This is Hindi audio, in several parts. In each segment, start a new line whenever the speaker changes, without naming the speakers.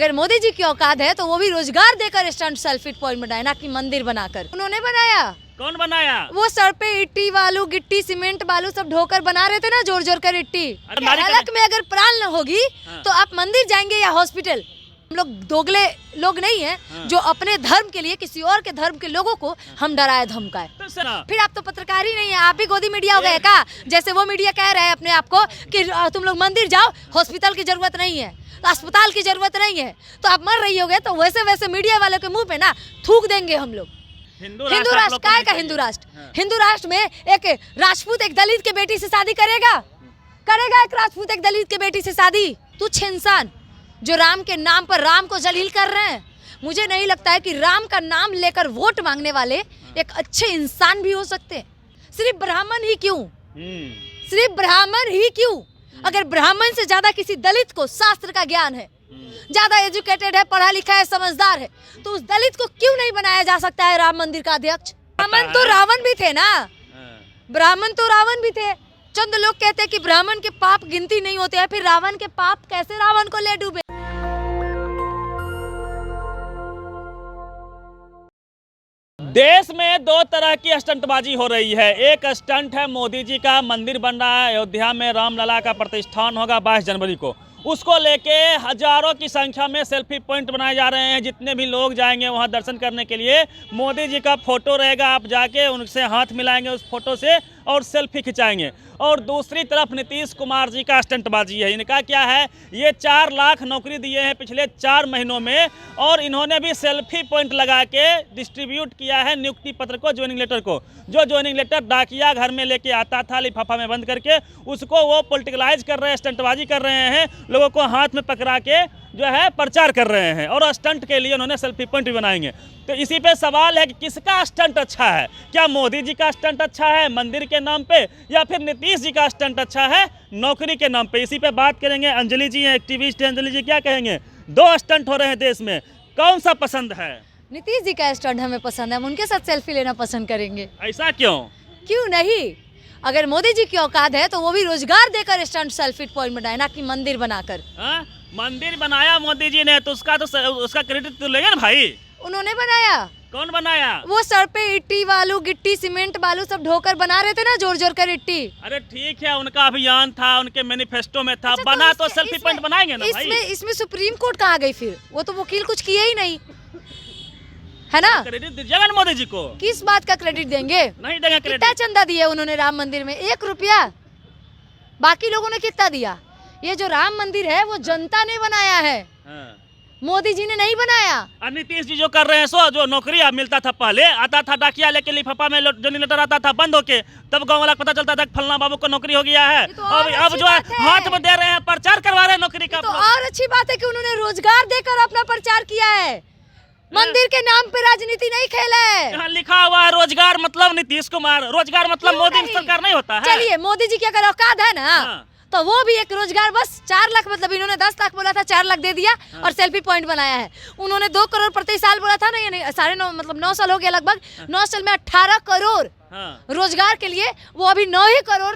अगर मोदी जी की औकात है तो वो भी रोजगार देकर स्टंट सेल्फी पॉइंट बनाए, ना कि मंदिर बनाकर। उन्होंने बनाया।
कौन बनाया?
वो सर पे इट्टी बालू गिट्टी सीमेंट बालू सब ढोकर बना रहे थे ना, जोर जोर कर इट्टी। हलक में अगर प्राण न होगी तो आप मंदिर जाएंगे या हॉस्पिटल? हम लोग दोगले लोग नहीं हैं जो अपने धर्म के लिए किसी और के धर्म के लोगों को हम डराए धमकाए। फिर आप तो पत्रकार ही नहीं है, आप भी गोदी मीडिया हो गए का? जैसे वो मीडिया कह रहे हैं अपने आप को कि तुम लोग मंदिर जाओ, हॉस्पिटल की जरूरत नहीं है, अस्पताल की जरूरत नहीं है, तो आप मर रही होगे तो वैसे वैसे मीडिया वालों के मुंह पे ना थूक देंगे हम लोग। हिंदू राष्ट्र काय का हिंदू राष्ट्र? हिंदू राष्ट्र में एक राजपूत एक दलित के बेटी से शादी करेगा? एक राजपूत एक दलित के बेटी से शादी? तुच्छ इंसान जो राम के नाम पर राम को जलील कर रहे हैं। मुझे नहीं लगता है कि राम का नाम लेकर वोट मांगने वाले एक अच्छे इंसान भी हो सकते हैं। सिर्फ ब्राह्मण ही क्यों? सिर्फ ब्राह्मण ही क्यों? अगर ब्राह्मण से ज्यादा किसी दलित को शास्त्र का ज्ञान है, ज्यादा एजुकेटेड है, पढ़ा लिखा है, समझदार है, तो उस दलित को क्यों नहीं बनाया जा सकता है राम मंदिर का अध्यक्ष? ब्राह्मण तो रावण भी थे ना, ब्राह्मण तो रावण भी थे। चंद लोग कहते हैं कि ब्राह्मण के पाप गिनती नहीं होते हैं, फिर रावण के पाप कैसे रावण को ले डूबे?
देश में दो तरह की स्टंटबाजी हो रही है। एक स्टंट है मोदी जी का, मंदिर बन रहा है अयोध्या में, रामलला का प्रतिष्ठान होगा 22 जनवरी को, उसको लेके हजारों की संख्या में सेल्फी पॉइंट बनाए जा रहे हैं। जितने भी लोग जाएंगे वहां दर्शन करने के लिए, मोदी जी का फोटो रहेगा, आप जाके उनसे हाथ मिलाएंगे उस फोटो से और सेल्फी खिंचाएंगे। और दूसरी तरफ नीतीश कुमार जी का स्टंटबाजी है। इनका क्या है, ये 4 लाख नौकरी दिए हैं पिछले 4 महीनों में, और इन्होंने भी सेल्फी पॉइंट लगा के डिस्ट्रीब्यूट किया है नियुक्ति पत्र को, ज्वाइनिंग लेटर को। जो ज्वाइनिंग लेटर डाकिया घर में लेके आता था लिफाफा में बंद करके, उसको वो पॉलिटिकलाइज कर रहे हैं, स्टंटबाजी कर रहे हैं, लोगों को हाथ में पकड़ा के जो है प्रचार कर रहे हैं, और स्टंट के लिए उन्होंने सेल्फी पॉइंट भी बनाएंगे। तो इसी पे सवाल है कि किसका स्टंट अच्छा है? क्या मोदी जी का स्टंट अच्छा है मंदिर के नाम पे, या फिर नीतीश जी का स्टंट अच्छा है नौकरी के नाम पे? इसी पे बात करेंगे। अंजलि जी हैं, एक्टिविस्ट हैं। अंजलि जी क्या कहेंगे? 2 स्टंट हो रहे हैं देश में, कौन सा पसंद है?
नीतीश जी का स्टंट हमें पसंद है, हम उनके साथ सेल्फी लेना पसंद करेंगे।
ऐसा क्यों?
क्यों नहीं? अगर मोदी जी की औकात है तो वो भी रोजगार देकर स्टंट सेल्फी पॉइंट बनाए, ना कि मंदिर बनाकर।
मंदिर बनाया मोदी जी ने तो उसका क्रेडिट तो लेंगे ना भाई।
उन्होंने बनाया।
कौन बनाया?
वो सर पे इट्टी बालू गिट्टी सीमेंट बालू सब ढोकर बना रहे थे ना, जोर जोर कर इट्टी।
अरे ठीक है, उनका अभियान था, उनके मैनिफेस्टो में था। अच्छा, बना तो सेल्फी पॉइंट बनाएंगे ना भाई।
इसमें सुप्रीम कोर्ट कहाँ गई फिर? वो तो वकील कुछ किए ही नहीं है ना।
क्रेडिट दीजिएगा ना मोदी जी को।
किस बात का क्रेडिट देंगे?
नहीं देंगे क्रेडिट।
कितना चंदा दिया उन्होंने राम मंदिर में? 1 रुपया। बाकी लोगों ने कितना दिया? ये जो राम मंदिर है वो जनता ने बनाया है, मोदी जी ने नहीं बनाया।
नीतीश जी जो कर रहे हैं सो, जो नौकरी मिलता था पहले, आता था डाकिया लेके लिफाफा में जो लेटर आता था बंद होके, तब गाँव वाला पता चलता था फलना बाबू को नौकरी हो गया है।
तो
अब जो हाथ में दे रहे हैं, प्रचार करवा रहे हैं नौकरी का।
तो और अच्छी बात है कि उन्होंने रोजगार देकर अपना प्रचार किया है, मंदिर के नाम पे राजनीति नहीं खेला है।
यहाँ लिखा हुआ है रोजगार मतलब नीतीश कुमार, रोजगार मतलब मोदी सरकार नहीं होता है।
चलिए, मोदी जी की अगर औकात है ना तो वो भी एक रोजगार, बस 4 लाख, मतलब इन्होंने 10 लाख बोला था, 4 लाख दे दिया और सेल्फी पॉइंट बनाया है। उन्होंने 2 करोड़ प्रति साल बोला था ना, यानी 9.5 मतलब 9 साल हो गया लगभग। 9 साल में 18 करोड़ रोजगार के लिए, वो अभी 9 ही करोड़,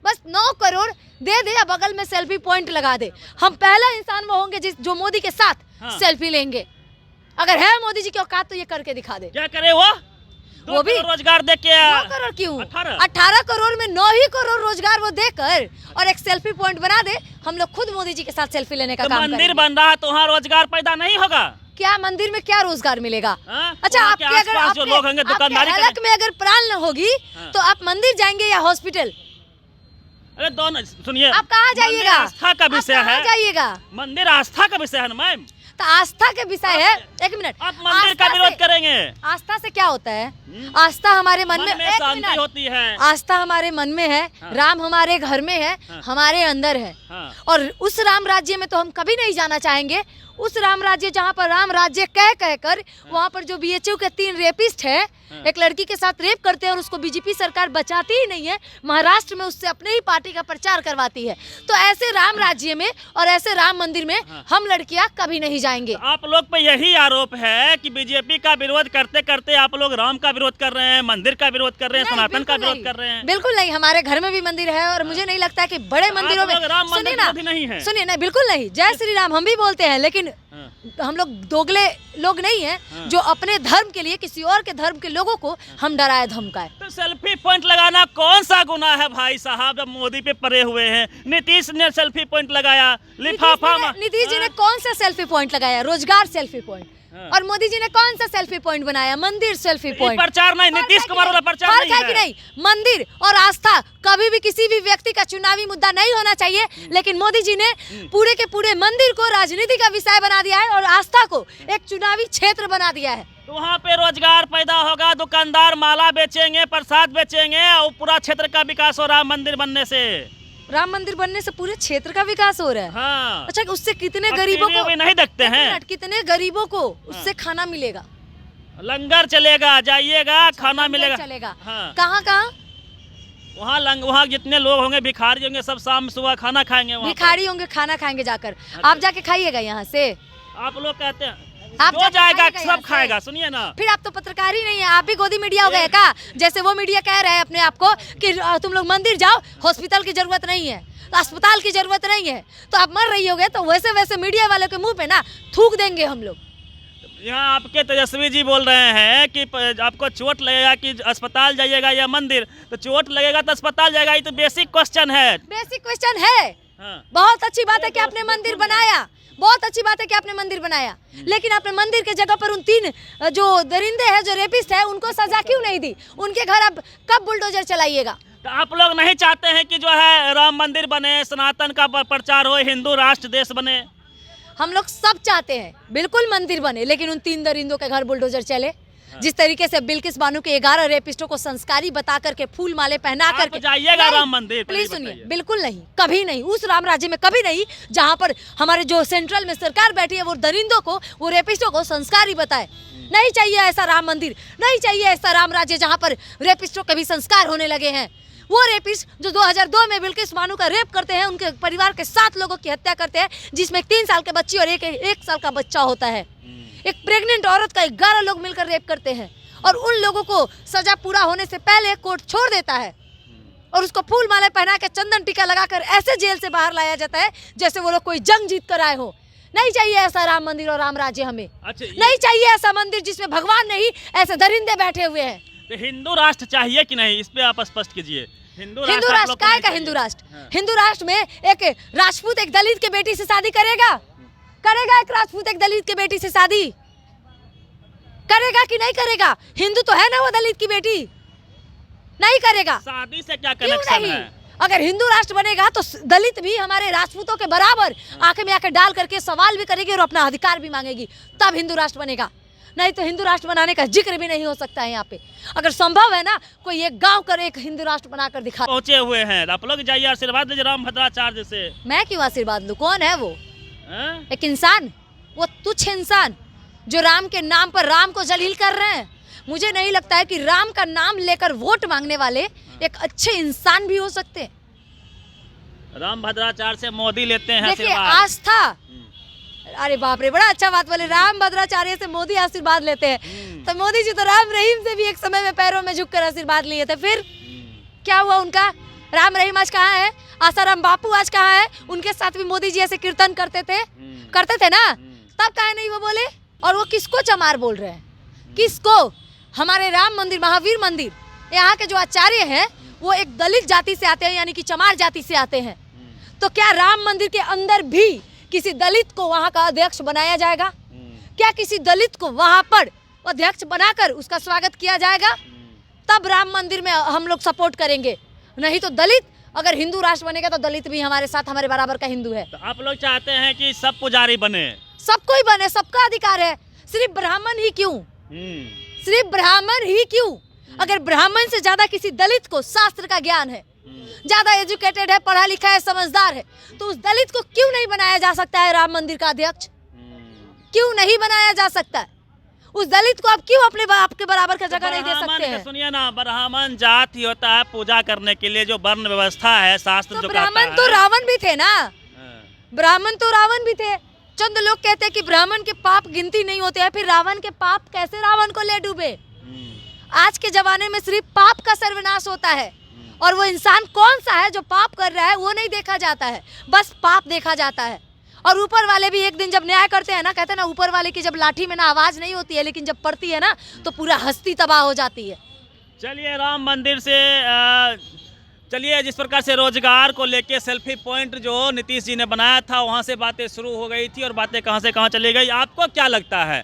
बस 9 करोड़ दे दे, बगल में सेल्फी पॉइंट लगा दे। हम पहला इंसान वो होंगे जो मोदी के साथ सेल्फी लेंगे। अगर है मोदी जी की औकात तो ये करके दिखा दे।
क्या करे वो भी
रोजगार दे के। 2 करोड़ क्यों? 18 करोड़ में 9 ही करोड़ रोजगार वो देकर और एक सेल्फी पॉइंट बना दे। हम लोग खुद मोदी जी के साथ सेल्फी लेने का काम करेंगे।
मंदिर बन रहा है तो वहाँ रोजगार पैदा नहीं होगा
क्या? मंदिर में क्या रोजगार मिलेगा? अच्छा, आपके अगर
जो लोग होंगे दुकानदारी
हलक में अगर प्राण न होगी तो आप मंदिर जाएंगे या हॉस्पिटल?
अरे दोनों सुनिए,
आप कहाँ जाइएगा?
आस्था का विषय है।
जाइएगा,
मंदिर आस्था का विषय है ना मैम।
तो आस्था के विषय है। 1 मिनट,
आप मंदिर का विरोध करेंगे?
आस्था से क्या होता है? आस्था हमारे मन में
शांति होती है।
आस्था हमारे मन में है, राम हमारे घर में है, हमारे अंदर है, और उस राम राज्य में तो हम कभी नहीं जाना चाहेंगे। उस राम राज्य जहाँ पर राम राज्य कह कर वहाँ पर जो बीएचयू के 3 रेपिस्ट है, एक लड़की के साथ रेप करते हैं और उसको बीजेपी सरकार बचाती ही नहीं है, महाराष्ट्र में उससे अपने ही पार्टी का प्रचार करवाती है। तो ऐसे राम राज्य में और ऐसे राम मंदिर में हम लड़कियां कभी नहीं जाएंगे।
आप लोग पे यही आरोप है कि बीजेपी का विरोध करते करते आप लोग राम का विरोध कर रहे हैं, मंदिर का विरोध कर रहे हैं, सनातन का विरोध कर रहे हैं।
बिल्कुल नहीं, हमारे घर में भी मंदिर है और मुझे नहीं लगता कि बड़े मंदिरों में,
राम मंदिर नहीं है।
सुनिए ना, बिल्कुल नहीं, जय श्री राम हम भी बोलते हैं, लेकिन हम लोग दोगले लोग नहीं हैं जो अपने धर्म के लिए किसी और के धर्म के लोगों को हम डराए धमकाए।
तो सेल्फी पॉइंट लगाना कौन सा गुनाह है भाई साहब? जब मोदी पे पड़े हुए हैं, नीतीश ने सेल्फी पॉइंट लगाया, लिफाफा
नीतीश जी ने कौन सा सेल्फी पॉइंट लगाया? रोजगार सेल्फी पॉइंट। और मोदी जी ने कौन सा सेल्फी पॉइंट बनाया? मंदिर सेल्फी पॉइंट।
प्रचार नहीं, नीतीश कुमार वाला प्रचार नहीं है
कि नहीं? मंदिर और आस्था कभी भी किसी भी व्यक्ति का चुनावी मुद्दा नहीं होना चाहिए, लेकिन मोदी जी ने पूरे के पूरे मंदिर को राजनीति का विषय बना दिया है और आस्था को एक चुनावी क्षेत्र बना दिया है।
तो वहाँ पे रोजगार पैदा होगा, दुकानदार माला बेचेंगे, प्रसाद बेचेंगे और पूरा क्षेत्र का विकास हो रहा है मंदिर बनने से।
राम मंदिर बनने से पूरे क्षेत्र का विकास हो रहा है।
हाँ।
अच्छा, उससे कितने गरीबों को
नहीं देखते हैं?
कितने गरीबों को उससे खाना मिलेगा?
लंगर चलेगा, जाइएगा, खाना मिलेगा।
चलेगा।
हाँ।
कहाँ कहाँ?
वहाँ जितने लोग होंगे, भिखारी होंगे, सब शाम सुबह खाना खाएंगे।
भिखारी होंगे, खाना खाएंगे जाकर। आप जाके खाइएगा यहाँ से।
आप लोग कहते हैं
आप
जो जाएगा सब खाएगा। सुनिए ना, फिर
आप तो पत्रकार ही नहीं है, आप भी गोदी मीडिया हो गए का? जैसे वो मीडिया कह रहे हैं अपने आप को कि तुम लोग मंदिर जाओ, हॉस्पिटल की जरूरत नहीं है, तो अस्पताल की जरूरत नहीं है, तो आप मर रही होगे, तो वैसे वैसे मीडिया वालों के मुंह पे ना थूक देंगे हम लोग।
यहाँ आपके तेजस्वी जी बोल रहे हैं कि आपको चोट लगेगा कि अस्पताल जाइएगा या मंदिर, तो चोट लगेगा तो अस्पताल जाएगा। ये तो बेसिक क्वेश्चन है।
बेसिक क्वेश्चन है। हाँ। बहुत अच्छी बात है कि आपने मंदिर बनाया, बहुत अच्छी बात है कि आपने मंदिर बनाया, लेकिन आपने मंदिर के जगह पर उन 3 जो दरिंदे हैं, जो रेपिस्ट है, उनको सजा क्यों नहीं दी? उनके घर अब कब बुलडोजर चलाइएगा?
तो आप लोग नहीं चाहते हैं कि जो है राम मंदिर बने, सनातन का प्रचार हो, हिंदू राष्ट्र देश बने?
हम लोग सब चाहते हैं बिल्कुल मंदिर बने, लेकिन उन 3 दरिंदों के घर बुलडोजर चले। जिस तरीके से बिल्किस बानो के 11 रेपिस्टों को संस्कारी बता करके फूल माले पहना करके
जाइएगा राम मंदिर।
प्लीज सुनिए, बिल्कुल नहीं, कभी नहीं, उस राम राज्य में कभी नहीं जहां पर हमारे जो सेंट्रल में सरकार बैठी है वो दरिंदों को, वो रेपिस्टों को संस्कारी बताए। नहीं चाहिए ऐसा राम मंदिर, नहीं चाहिए ऐसा राम राज्य जहाँ पर रेपिस्टों के भी संस्कार होने लगे हैं। वो रेपिस्ट जो 2002 में बिल्किस बानो का रेप करते हैं, उनके परिवार के 7 लोगों की हत्या करते हैं, जिसमें एक 3 साल के बच्ची और एक साल का बच्चा होता है। एक प्रेग्नेंट औरत का 11 लोग मिलकर रेप करते हैं, और उन लोगों को सजा पूरा होने से पहले कोर्ट छोड़ देता है और उसको फूल माला पहना के चंदन टीका लगाकर ऐसे जेल से बाहर लाया जाता है जैसे वो लोग कोई जंग जीत कर आए हो। नहीं चाहिए ऐसा राम मंदिर और राम राज्य हमें। नहीं चाहिए ऐसा मंदिर जिसमें भगवान नहीं, ऐसे दरिंदे बैठे हुए हैं।
तो हिंदू राष्ट्र चाहिए कि नहीं, इस पे आप स्पष्ट कीजिए। हिंदू
राष्ट्र काय का हिंदू राष्ट्र? हिंदू राष्ट्र में एक राजपूत एक दलित के बेटी से शादी करेगा? एक राजपूत एक दलित के बेटी से शादी करेगा कि नहीं करेगा? हिंदू तो है ना वो दलित की बेटी, नहीं करेगा।
शादी से क्या कनेक्शन है?
अगर हिंदू राष्ट्र बनेगा तो दलित भी हमारे राजपूतों के बराबर आंखें में आंखें डाल करके सवाल भी करेगी और अपना अधिकार भी मांगेगी, तब हिंदू राष्ट्र बनेगा। नहीं तो हिंदू राष्ट्र बनाने का जिक्र भी नहीं हो सकता है यहाँ पे। अगर संभव है ना, कोई एक गांव कर एक हिंदू राष्ट्र बनाकर दिखा।
पहुंचे हुए हैं आप लोग, जाइए आशीर्वाद लीजिए राम भद्राचार्य से।
मैं क्यों आशीर्वाद लूं? कौन है वो? एक इंसान, वो तुच्छ इंसान जो राम के नाम पर राम को जलील कर रहे हैं। मुझे नहीं लगता है कि राम का नाम लेकर वोट मांगने वाले एक अच्छे इंसान भी हो सकते हैं।
राम भद्राचार्य से मोदी लेते हैं
देखिए आस्था। अरे बाप रे, बड़ा अच्छा बात बोले, राम भद्राचार्य से मोदी आशीर्वाद लेते हैं। तो मोदी जी तो राम रहीम से भी एक समय में पैरों में झुककर आशीर्वाद लिए थे, फिर क्या हुआ उनका? राम रहीम आज कहाँ है? आसाराम बापू आज कहाँ है? उनके साथ भी मोदी जी ऐसे कीर्तन करते थे ना, तब कहाँ नहीं वो बोले? और वो किसको चमार बोल रहे हैं? किसको? हमारे राम मंदिर, महावीर मंदिर, यहाँ के जो आचार्य हैं वो एक दलित जाति से आते हैं, यानी कि चमार जाति से आते हैं। तो क्या राम मंदिर के अंदर भी किसी दलित को वहाँ का अध्यक्ष बनाया जाएगा? क्या किसी दलित को वहाँ पर अध्यक्ष बनाकर उसका स्वागत किया जाएगा? तब राम मंदिर में हम लोग सपोर्ट करेंगे। नहीं तो दलित अगर हिंदू राष्ट्र बनेगा तो दलित भी हमारे साथ, हमारे बराबर का हिंदू है।
तो आप लोग चाहते हैं कि सब पुजारी बने?
सब कोई बने, सबका अधिकार है। सिर्फ ब्राह्मण ही क्यों? सिर्फ ब्राह्मण ही क्यों? अगर ब्राह्मण से ज्यादा किसी दलित को शास्त्र का ज्ञान है, ज्यादा एजुकेटेड है, पढ़ा लिखा है, समझदार है, तो उस दलित को क्यों नहीं बनाया जा सकता है राम मंदिर का अध्यक्ष? क्यों नहीं बनाया जा सकता है? उस दलित को आप क्यों अपने बाप के बराबर का जगह नहीं दे सकते हैं?
सुनिए ना, ब्राह्मण जाति होता है पूजा करने के लिए, जो वर्ण व्यवस्था है शास्त्र जो
ब्राह्मण तो रावण भी थे ना, ब्राह्मण तो रावण भी थे। चंद लोग कहते हैं कि ब्राह्मण के पाप गिनती नहीं होते हैं, फिर रावण के पाप कैसे रावण को ले डूबे? आज के जमाने में सिर्फ पाप का सर्वनाश होता है, और वो इंसान कौन सा है जो पाप कर रहा है वो नहीं देखा जाता है, बस पाप देखा जाता है। और ऊपर वाले भी एक दिन जब न्याय करते हैं ना, कहते हैं ना ऊपर वाले की जब लाठी में ना आवाज नहीं होती है, लेकिन जब पड़ती है ना तो पूरा हस्ती तबाह हो जाती है।
चलिए राम मंदिर से चलिए, जिस प्रकार से रोजगार को लेके सेल्फी पॉइंट जो नीतीश जी ने बनाया था वहाँ से बातें शुरू हो गई थी और बातें कहाँ से कहाँ चली गई। आपको क्या लगता है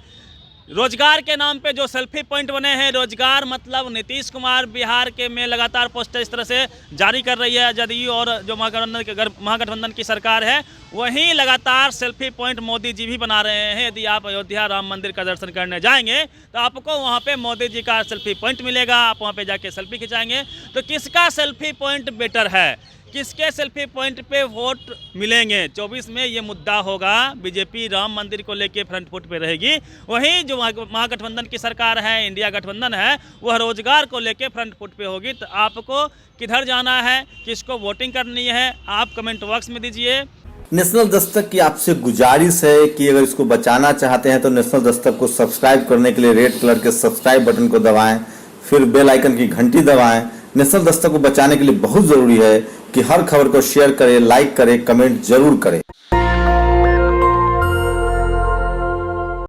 रोजगार के नाम पे जो सेल्फी पॉइंट बने हैं, रोजगार मतलब नीतीश कुमार बिहार के में लगातार पोस्टर इस तरह से जारी कर रही है जदयू और जो महागठबंधन की सरकार है, वहीं लगातार सेल्फी पॉइंट मोदी जी भी बना रहे हैं। यदि आप अयोध्या राम मंदिर का दर्शन करने जाएंगे तो आपको वहाँ पे मोदी जी का सेल्फी पॉइंट मिलेगा, आप वहाँ पे जाके सेल्फी खिंचाएंगे। तो किसका सेल्फी पॉइंट बेटर है, किसके सेल्फी पॉइंट पे वोट मिलेंगे 24 में, ये मुद्दा होगा। बीजेपी राम मंदिर को लेके फ्रंट फुट पे रहेगी, वहीं जो महागठबंधन की सरकार है, इंडिया गठबंधन है, वह रोजगार को लेके फ्रंट फुट पे होगी। तो आपको किधर जाना है, किसको वोटिंग करनी है, आप कमेंट बॉक्स में दीजिए।
नेशनल दस्तक की आपसे गुजारिश है कि अगर इसको बचाना चाहते हैं तो नेशनल दस्तक को सब्सक्राइब करने के लिए रेड कलर के सब्सक्राइब बटन को दबाएं, फिर बेल आइकन की घंटी दबाएं। नेशनल दस्तक को बचाने के लिए बहुत जरूरी है कि हर खबर को शेयर करें, लाइक करें, कमेंट जरूर करें।